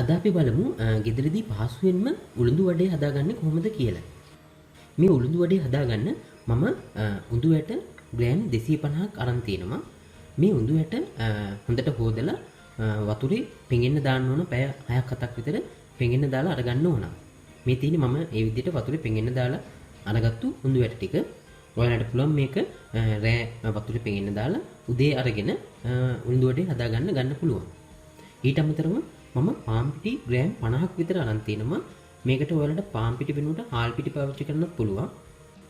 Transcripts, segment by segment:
අද අපි බලමු ගෙදරදී පහසුවෙන්ම උළුඳු වඩේ හදාගන්නේ කොහොමද කියලා. මේ උළුඳු වඩේ හදාගන්න මම උඳු ඇට ග්‍රෑම් 250ක් අරන් තියෙනවා. මේ උඳු ඇට හොඳට හොදලා වතුරේ පෙඟෙන්න දාන්න ඕන. පැය 6ක් 7ක් විතර පෙඟෙන්න දාලා අරගන්න ඕන. මේ තියෙන්නේ මම මේ විදිහට වතුරේ පෙඟෙන්න දාලා අරගත්තු උඳු ඇට ටික. ඔයාලට පුළුවන් මේක රෑ වතුරේ පෙඟෙන්න දාලා උදේ අරගෙන උළුඳු වඩේ හදාගන්න පුළුවන්. ඊට අමතරව මම පාන් පිටි ග්‍රෑම් 50ක් විතර අරන් තිනවා. මේකට ඔයාලට පාන් පිටි වෙනුවට හාල් පිටි පාවිච්චි කරන්නත් පුළුවන්.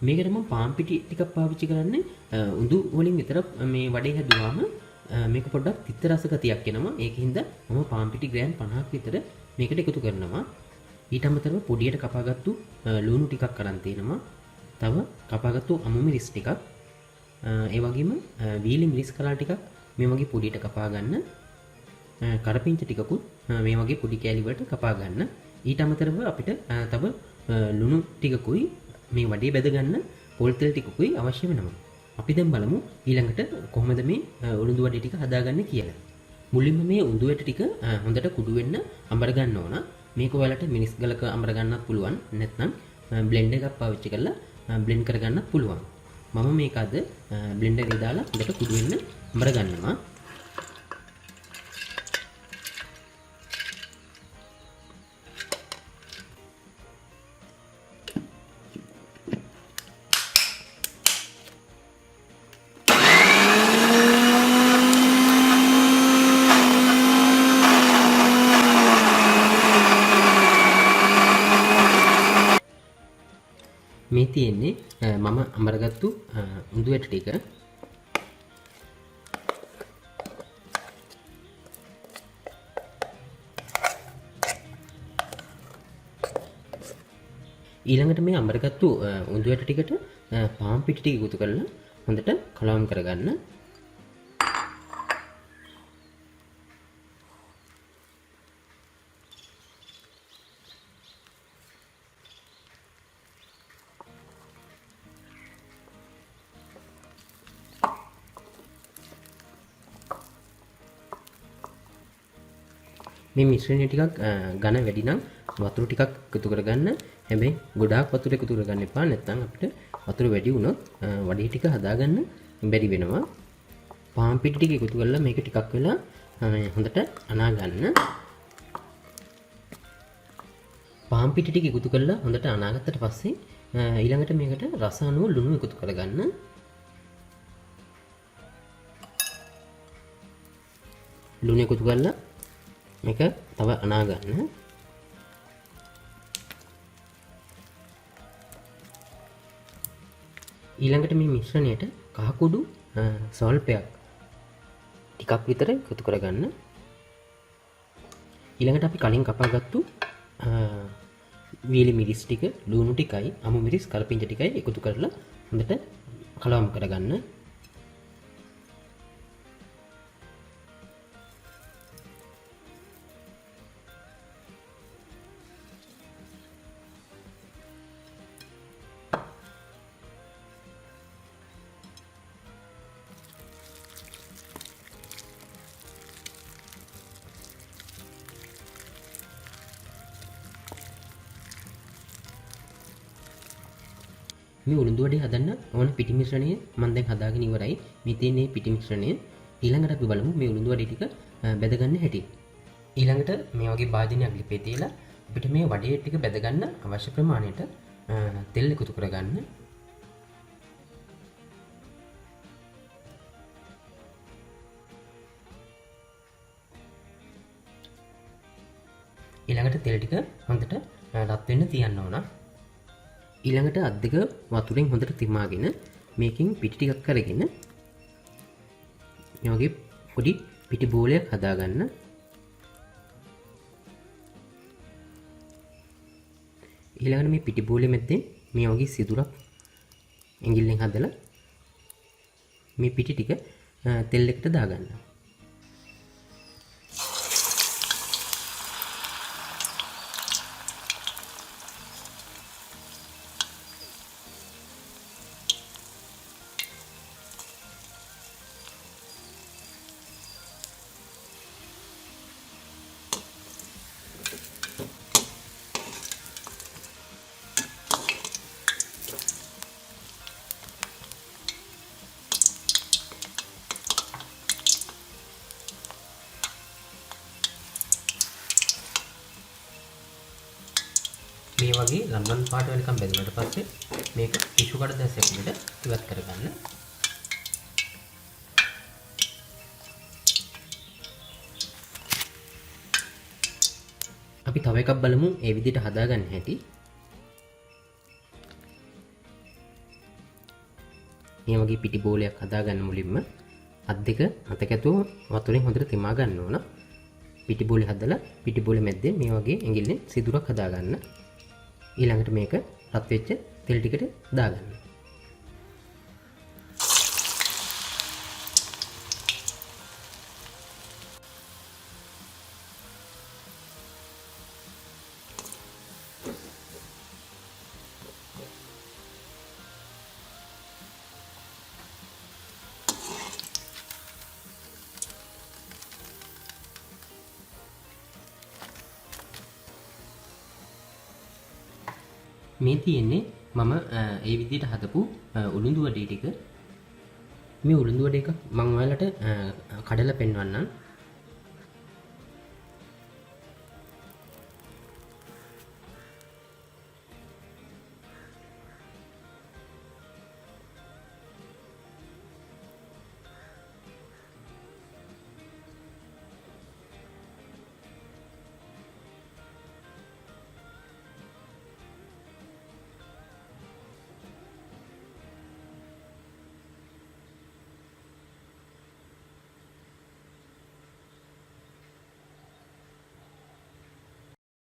මේකට මම පාන් පිටි ටිකක් පාවිච්චි කරන්නේ උඳු වලින් විතර මේ වඩේ හැදුවාම මේක පොඩ්ඩක් තිත්ත රස ගතියක් එනවා. ඒකින්ද මම පාන් පිටි ග්‍රෑම් 50ක් විතර මේකට එකතු කරනවා. ඊට අමතරව පොඩියට කපාගත්තු ලුණු ටිකක් අරන් තිනවා. තව කපාගත්තු අමු මිරිස් ටිකක්, ඒ වගේම වීලි මිරිස් කලා ටිකක් මේ වගේ පොඩියට කපා ගන්න. කරපිංච ටිකකුත් මේ වගේ පොඩි කෑලි වලට කපා ගන්න. ඊට අමතරව අපිට තව ලුණු ටිකකුයි මේ වඩේ බැද ගන්න පොල් තෙල් ටිකකුයි අවශ්‍ය වෙනවා. අපි දැන් බලමු ඊළඟට කොහොමද මේ උළුඳු වඩේ ටික හදාගන්නේ කියලා. මුලින්ම මේ උඳු ඇට ටික හොඳට කුඩු වෙන්න අඹර ගන්න ඕන. මේක ඔයාලට මිනිස් ගලක අඹර ගන්නත් පුළුවන්. නැත්නම් බ්ලෙන්ඩර් එකක් පාවිච්චි කරලා බ්ලෙන්ඩ් කරගන්නත් පුළුවන්. මම මේක අද බ්ලෙන්ඩර් එකේ දාලා හොඳට කුඩු වෙන්න අඹර ගන්නවා. මේ තියෙන්නේ මම අඹරගත්තු උඳු ඇට ටික. ඊළඟට මේ අඹරගත්තු උඳු ඇට ටිකට පාන් පිටි ටික එකතු කරලා හොඳට කලවම් කරගන්න. මේ මිශ්‍රණය ටිකක් ඝන වැඩි නම් වතුර ටිකක් එකතු කරගන්න. හැබැයි ගොඩාක් වතුර එකතු කරගන්න එපා. නැත්නම් අපිට වතුර වැඩි වුණොත් වඩේ ටික හදාගන්න බැරි වෙනවා. පාන් පිටි ටික එකතු කරලා මේක ටිකක් වෙලා හොඳට අනා ගන්න. පාන් පිටි ටික එකතු කරලා හොඳට අනාගත්තට පස්සේ ඊළඟට මේකට රස අනුව ලුණු එකතු කරගන්න. ලුණු එකතු කරලා මේක තව අනා ගන්න. ඊළඟට මේ මිශ්‍රණයට කහ කුඩු සල්පයක් ටිකක් විතර එකතු කරගන්න. ඊළඟට අපි කලින් කපාගත්තු වීලි මිරිස් ටික, ලුණු ටිකයි, අමු මිරිස්, කරපිංච ටිකයි එකතු කරලා හොඳට කලවම් කරගන්න. මේ උළුඳු වඩේ හදන්න ඕන පිටි මිශ්‍රණය මම දැන් හදාගෙන ඉවරයි. මේ තියෙන්නේ පිටි මිශ්‍රණය. ඊළඟට අපි බලමු මේ උළුඳු වඩේ ටික බෙද ගන්න හැටි. ඊළඟට මේ වගේ භාජනයක් ලිපේ තියලා අපිට මේ වඩේ ටික බෙද ගන්න අවශ්‍ය ප්‍රමාණයට තෙල් එකතු කරගන්න. ඊළඟට තෙල් ටික හොඳට රත් වෙන්න තියන්න ඕන. ඊළඟට අත් දෙක වතුරෙන් හොඳට තිමාගෙන මේකෙන් පිටි ටිකක් අරගෙන මේ වගේ පොඩි පිටි බෝලයක් හදාගන්න. ඊළඟට මේ පිටි බෝලෙ මැද්දෙන් මේ වගේ සිදුරක් ඇඟිල්ලෙන් හදලා මේ පිටි ටික තෙල් එකට දාගන්න. මේ වගේ ලම්බන් පාට වෙනකම් බැදුනට පස්සේ මේක ටිෂු කඩදාසියක් ඇතුළට ඉවත් කරගන්න. අපි තව එකක් බලමු ඒ විදිහට හදාගන්න හැටි. මේ වගේ පිටි බෝලයක් හදාගන්න මුලින්ම අත් දෙක අත කැතුව වතුරෙන් හොඳට තෙමා ගන්න ඕන. පිටි බෝලේ හදලා පිටි බෝලේ මැද්දේ මේ වගේ ඇඟිල්ලෙන් සිදුරක් හදාගන්න. ඊළඟට මේක රත් වෙච්ච තෙල් ටිකට දාගන්න. මේ තියෙන්නේ මම ඒ විදිහට හදපු උළුඳු වඩේ ටික. මේ උළුඳු වඩේ එක මම ඔයාලට කඩලා පෙන්වන්නම්.